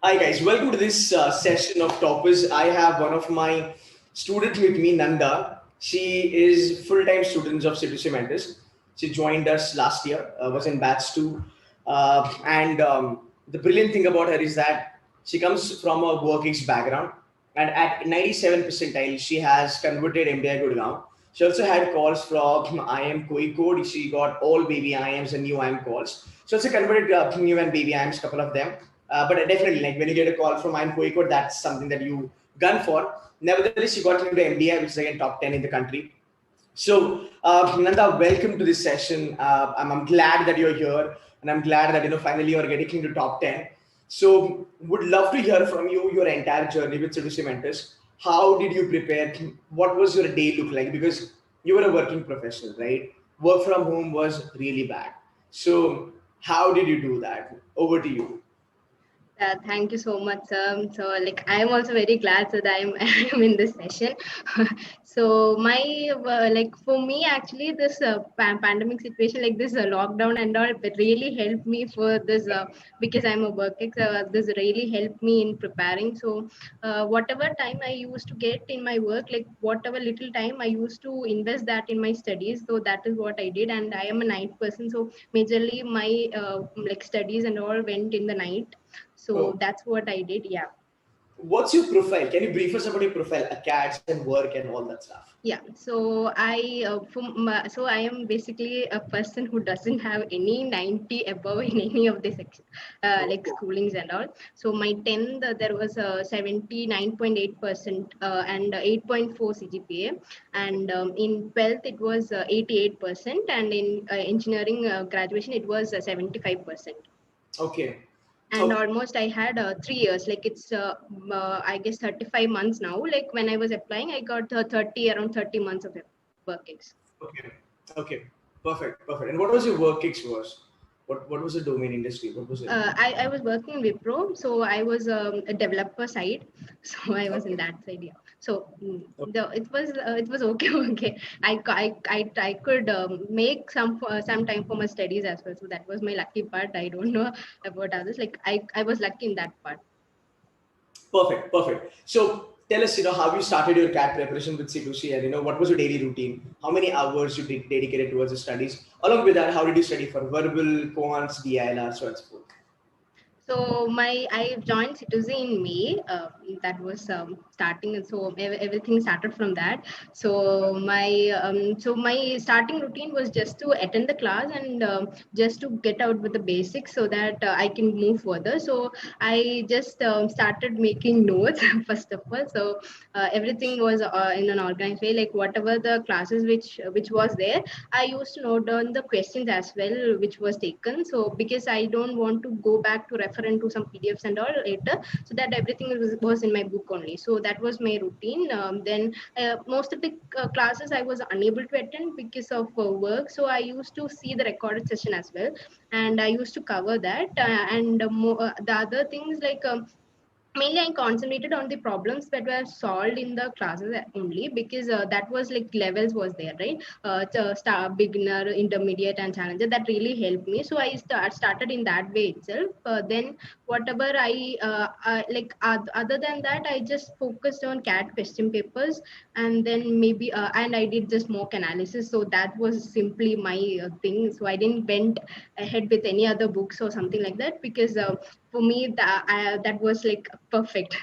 Hi guys, welcome to this session of toppers. I have one of my students with me, Nanda. She is full-time student of C2C Mentors. She joined us last year, was in batch two, and the brilliant thing about her is that she comes from a WorkX background, and at 97 percentile, she has converted MDI Gurgaon. She also had calls from IIM Code. She got all baby IIMs and new IIM calls. She also converted new and baby IIMs, couple of them. But definitely, like when you get a call from IIM Code, that's something that you gun for. Nevertheless, she got into MDI, which is again top 10 in the country. So, Nanda, welcome to this session. I'm glad that you're here, and I'm glad that finally you're getting into top 10. So, would love to hear from you your entire journey with Seduce Mentors. How did you prepare? What was your day look like? Because you were a working professional, right? Work from home was really bad. So, how did you do that? Over to you. Thank you so much, sir. So, I am also very glad that I'm in this session. So, for me, actually, this pandemic situation, like this lockdown and all, it really helped me for this because I'm a worker. This really helped me in preparing. So, whatever time I used to get in my work, like whatever little time I used to invest that in my studies. So that is what I did, and I am a night person. So, majorly my studies and all went in the night, so Oh, that's what I did. Yeah. what's your profile? Can you brief us about your profile, academics and work and all that stuff? Yeah. So I am basically a person who doesn't have any 90 above in any of the section, Oh, schoolings and all. So my 10th there was 79.8% and 8.4 CGPA, and in 12th it was 88%, and in engineering graduation it was 75%. okay. And Okay. almost I had 3 years, like it's I guess 35 months now. Like when I was applying, I got 30 around 30 months of work ex. Okay. Okay. Perfect. Perfect. And what was your work ex was? What was the domain industry? What was it? I was working in Wipro, so I was a developer side, so I was in Okay. that side. Yeah. So Okay. it was okay. Okay, I could make some time for my studies as well. So that was my lucky part. I don't know about others. Like I was lucky in that part. Perfect. Perfect. So tell us, how you started your CAT preparation with C2C, and what was your daily routine? How many hours you dedicated towards the studies? Along with that, how did you study for verbal, quants, DILR, so on and so forth? So I joined Citizen in May. That was starting, and so everything started from that. So my starting routine was just to attend the class and just to get out with the basics so that I can move further. So I just started making notes first of all. So everything was in an organized way. Like whatever the classes which was there, I used to note down the questions as well, which was taken. So because I don't want to go back to refer into some PDFs and all later, so that everything was in my book only. So that was my routine. Then most of the classes I was unable to attend because of work. So I used to see the recorded session as well, and I used to cover that. The other things mainly I concentrated on the problems that were solved in the classes only, because that was like levels was there, right? Star, beginner, intermediate, and challenger. That really helped me. So I started in that way itself. Then whatever other than that, I just focused on cat question papers, and then maybe and I did just mock analysis. So that was simply my thing. So I didn't went ahead with any other books or something like that, because for me that was like perfect.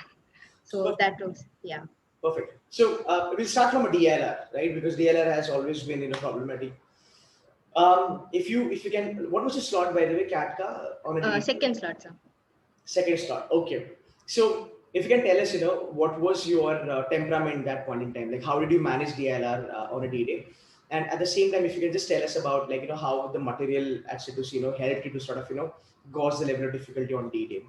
So Perfect. that was, yeah. Perfect. So we'll start from a DLR, right? Because DLR has always been problematic. If you can, what was the slot by the way, CATCA on a DLR? Second slot, sir. Second slot. Okay. So if you can tell us, what was your temperament that point in time? Like, how did you manage DLR on a D-Day? And at the same time, if you can just tell us about, like, how the material at Citus, helped you to sort of, gauge the level of difficulty on D-Day.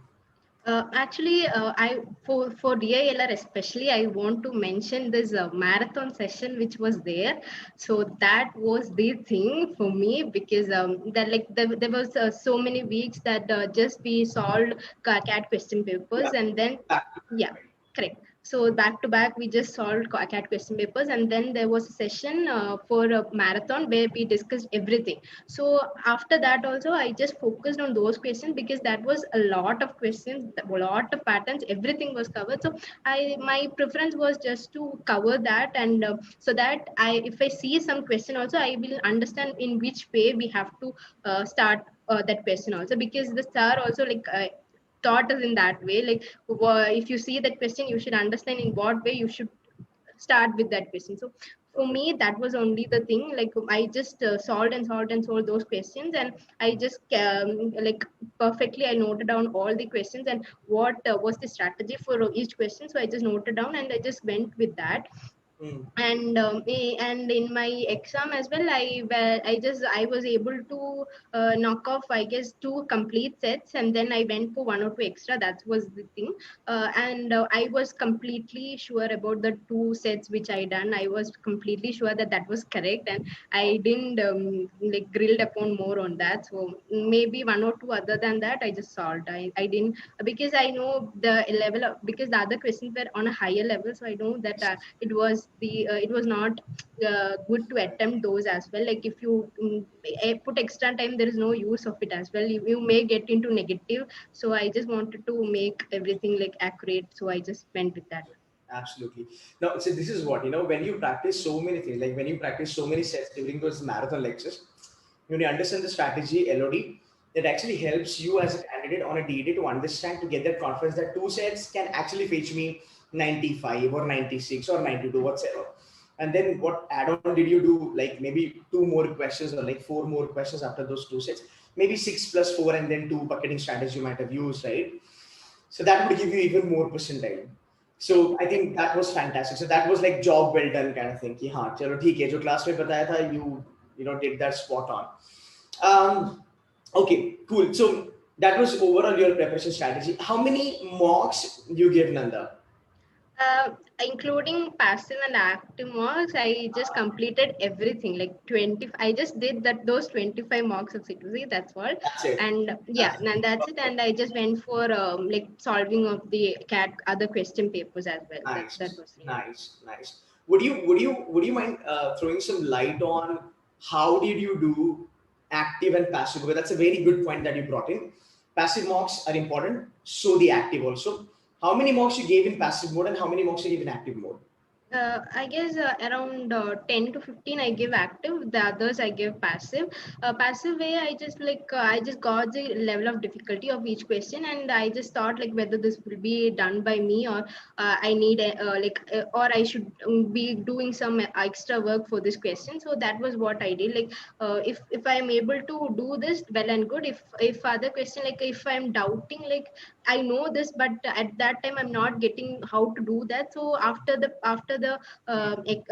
Actually, I for DILR especially, I want to mention this marathon session which was there. So that was the thing for me, because there was so many weeks that just we solved cat question papers, Yeah. and then Back to yeah, back, right? correct. So back to back, we just solved CAT question papers, and then there was a session for a marathon where we discussed everything. So after that, also I just focused on those questions because that was a lot of questions, a lot of patterns, everything was covered. So my preference was just to cover that, and so that if I see some question also, I will understand in which way we have to start that question also, because the star also like. Taught us in that way, like if you see that question, you should understand in what way you should start with that question. So for Perfect. me, that was only the thing, like I just solved those questions, and I just like perfectly I noted down all the questions and what was the strategy for each question. So I just noted down and I just went with that. Mm. And and in my exam as well, I was able to knock off, I guess, two complete sets, and then I went for one or two extra. That was the thing. And I was completely sure about the two sets which I done. I was completely sure that that was correct, and I didn't like grilled upon more on that. So maybe one or two other than that I just solved. I didn't, because I know the level of, because the other questions were on a higher level, so I know that it was not good to attempt those as well. Like if you put extra time, there is no use of it as well. You may get into negative. So I just wanted to make everything like accurate, so I just went with that. Absolutely. Now, so this is what, when you practice so many things, like when you practice so many sets during those marathon lectures, when you understand the strategy, LOD, it actually helps you as a candidate on a DD to understand, to get that confidence that two sets can actually fetch me 95 or 96 or 92, whatsoever. And then what add-on did you do? Like maybe two more questions or like four more questions after those two sets, maybe 6 plus 4, and then two bucketing strategy you might have used, right? So that would give you even more percentile. So I think that was fantastic. So that was like job well done kind of thing. कि हाँ चलो ठीक है जो class में बताया था you did that spot on. Um, okay, cool. So that was overall your preparation strategy. How many mocks you give, Nanda? Uh, Including passive and active mocks, I just completed everything. Like 20, I just did that those 25 mocks of CTC. That's all. That's it. And yeah, That's and that's it. And I just went for like solving of the CAT other question papers as well. That nice, was it. nice, nice. Would you mind throwing some light on how did you do active and passive? Because that's a very good point that you brought in. Passive mocks are important, so the active also. How many mocks you gave in passive mode and how many mocks you gave in active mode? I guess around 10 to 15 I give active, the others I give passive. Passive way, I just got the level of difficulty of each question, and I just thought like whether this will be done by me, or I need or I should be doing some extra work for this question. So that was what I did. Like if I am able to do this, well and good. If other question, like if I'm doubting, like I know this, but at that time I'm not getting how to do that. So after the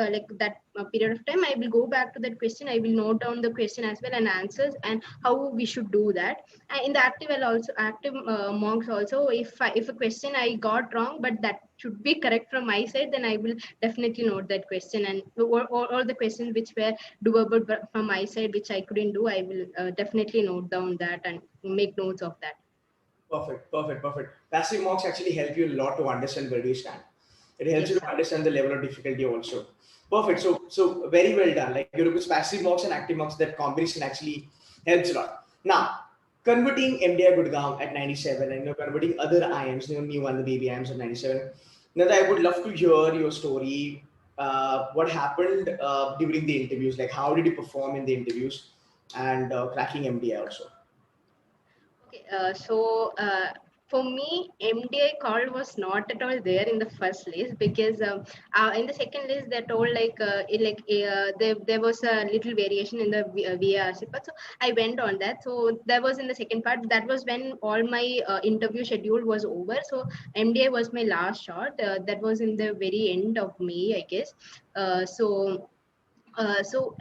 like that period of time, I will go back to that question. I will note down the question as well and answers and how we should do that. And in the active, I'll also active monks also. If a question I got wrong, but that should be correct from my side, then I will definitely note that question, and or the questions which were doable from my side, which I couldn't do, I will definitely note down that and make notes of that. Perfect, perfect, perfect. Passive mocks actually help you a lot to understand where do you stand. It helps you Yes, to understand the level of difficulty also. Perfect. So very well done. Like Europe's passive mocks and active mocks, that combination actually helps a lot. Now, converting MDI Gurgaon at 97 and converting other IIMs, new one, the baby IIMs at 97. Now, I would love to hear your story. What happened during the interviews? Like, how did you perform in the interviews and cracking MDI also? okay, for me, MDI call was not at all there in the first list, because in the second list they told like there was a little variation in the VARC part. So I went on that. So that was in the second part. That was when all my interview schedule was over. So MDI was my last shot. That was in the very end of May, I guess. So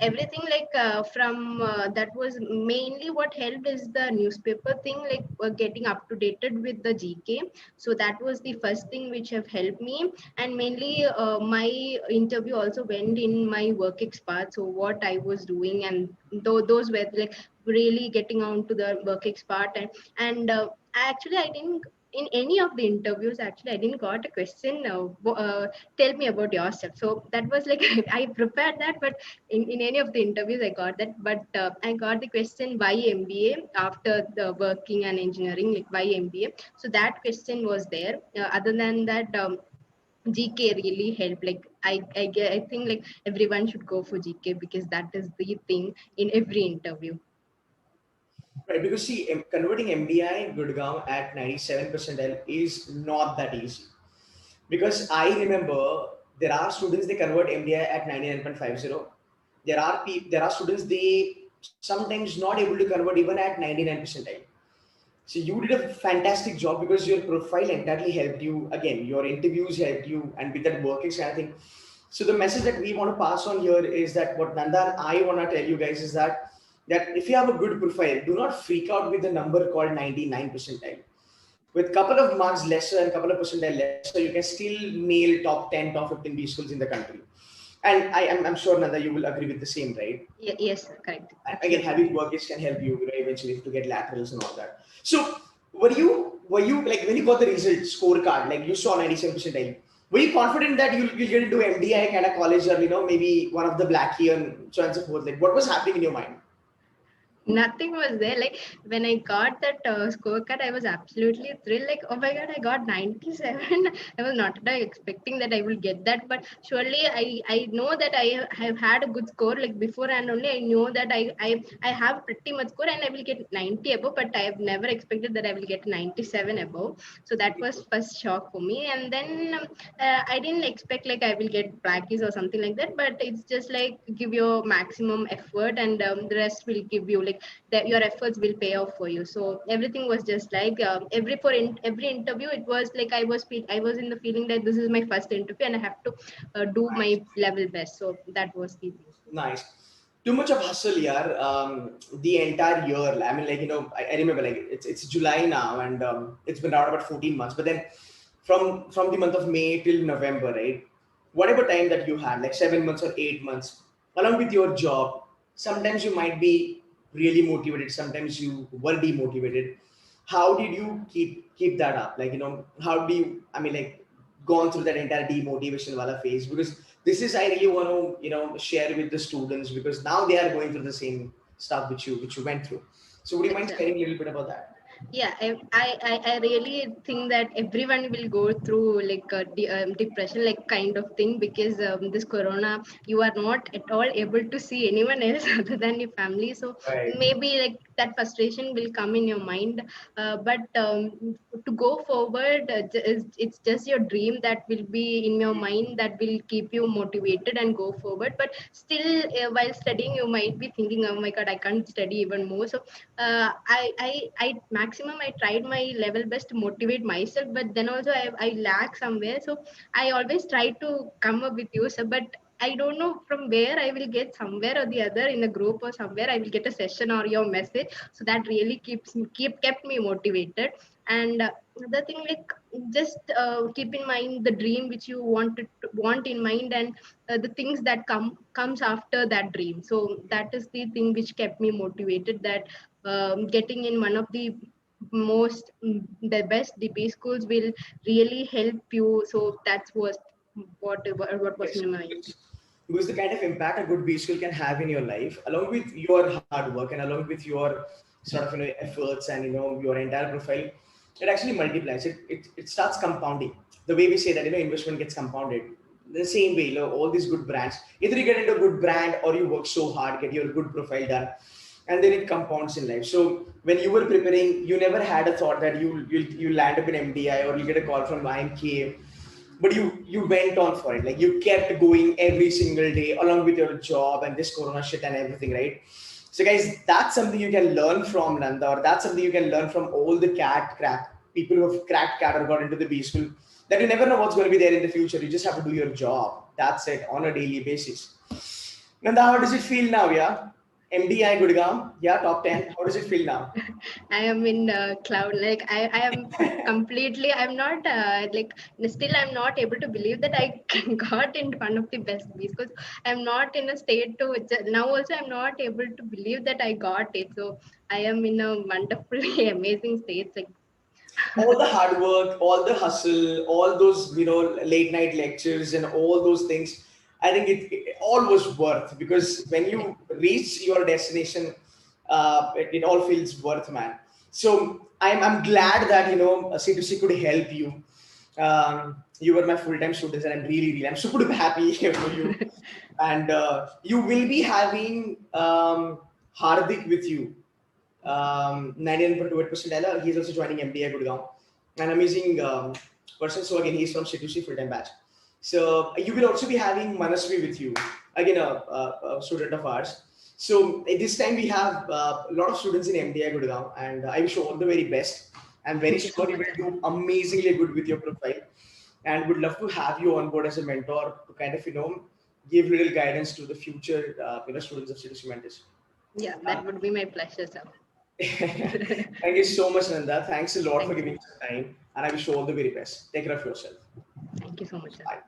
everything like from that was mainly what helped is the newspaper thing, like getting up to dated with the GK. So that was the first thing which have helped me. And mainly my interview also went in my work expert, so what I was doing, and those were like really getting on to the work expert. And actually I didn't in any of the interviews, actually I didn't got a question, tell me about yourself. So that was like I prepared that, but in any of the interviews I got that. But I got the question, why MBA after the working and engineering, like why MBA. So that question was there. Other than that, GK really helped. Like I think like everyone should go for GK because that is the thing in every interview. Right, because see, converting MDI Gurgaon at 97 percentile is not that easy. Because I remember there are students they convert MDI at 99.50. There are students they sometimes not able to convert even at 99 percentile. So you did a fantastic job because your profile entirely helped you. Again, your interviews helped you, and with that working kind of thing. So the message that we want to pass on here is that what Nanda and I want to tell you guys is that if you have a good profile, do not freak out with the number called 99 percentile. With couple of marks lesser and couple of percentile lesser, you can still nail top 10, top 15 B schools in the country. And I'm sure Nanda, you will agree with the same, right? Yes, correct, Again, absolutely. having workers can help you, eventually to get laterals and all that. So were you like when you got the result scorecard, like you saw 97 percentile, were you confident that you'll get into MDI kind of college, or maybe one of the black key and so on and so forth? Like what was happening in your mind? Nothing was there. Like when I got that scorecard, I was absolutely thrilled. Like, oh my god, I got 97. I was not at all expecting that I will get that. But surely I know that I have had a good score like before, and only I know that I have pretty much score and I will get 90 above. But I have never expected that I will get 97 above. So that was first shock for me. And then I didn't expect like I will get blackies or something like that. But it's just like give your maximum effort, and the rest will give you like that your efforts will pay off for you. So everything was just like every interview it was like I was in the feeling that this is my first interview and I have to do Nice. my level best. So that was the thing. Nice. Too much of hustle, yeah. The entire year. I mean, like I remember like it's July now, and it's been around about 14 months. But then from the month of May till November, right? Whatever time that you had, like 7 months or 8 months, along with your job, sometimes you might be really motivated. Sometimes you were demotivated. How did you keep that up? Like how do you? I mean, like gone through that entire demotivation wala phase, because this is I really want to share with the students, because now they are going through the same stuff which you went through. So would you mind Exactly. sharing a little bit about that? Yeah, I really think that everyone will go through like a depression like kind of thing, because this corona you are not at all able to see anyone else other than your family. So Right. maybe like that frustration will come in your mind, but to go forward, it's just your dream that will be in your mind that will keep you motivated and go forward. But still, while studying you might be thinking, oh my god, I can't study even more. So I maximum I tried my level best to motivate myself, but then also I lack somewhere. So I always try to come up with you, so but I don't know from where I will get somewhere or the other in a group or somewhere I will get a session or your message. So that really kept me motivated. And the thing like just keep in mind the dream which you want in mind, and the things that comes after that dream. So that is the thing which kept me motivated, that getting in one of the the best DP schools will really help you. So that was what was Yes, in my mind. because the kind of impact a good B skill can have in your life, along with your hard work and along with your sort of efforts and your entire profile, it actually multiplies. It starts compounding. The way we say that investment gets compounded. The same way, all these good brands. Either you get into a good brand or you work so hard, get your good profile done, and then it compounds in life. So when you were preparing, you never had a thought that you land up in MDI or you get a call from IMK, but you went on for it. Like you kept going every single day along with your job and this corona shit and everything, right? So guys, that's something you can learn from Nanda, or that's something you can learn from all the cat crack people who have cracked cat or got into the B school, that you never know what's going to be there in the future. You just have to do your job, that's it, on a daily basis. Nanda, how does it feel now? Yeah, MDI Gurgaon, yeah, top 10, how does it feel now? I am in cloud. Like I am completely. I'm not like still. I'm not able to believe that I got in one of the best Bs, because I'm not in a state to now. Also, I'm not able to believe that I got it. So I am in a wonderfully amazing state. Like all the hard work, all the hustle, all those, late night lectures and all those things, I think it all was worth, because when you reach your destination, it all feels worth, man. So I'm glad that, C2C could help you. You were my full-time students, and I'm super happy for you. And you will be having Hardik with you, 99.28% Ella. He's also joining MDI Gurgaon. An amazing person. So again, he's from C2C full-time batch. So you will also be having Manasvi with you, again a student of ours. So at this time we have a lot of students in MDI Gurgaon, and I wish you all the very best. I'm very Thank you so sure you much. will do amazingly good with your profile, and would love to have you on board as a mentor to kind of give little guidance to the future students of C2C mentors. Yeah, that would be my pleasure, sir. Thank you so much, Nanda. Thanks a lot for Thank giving you. us time, and I wish you all the very best. Take care of yourself. Thank you so much, sir. Bye.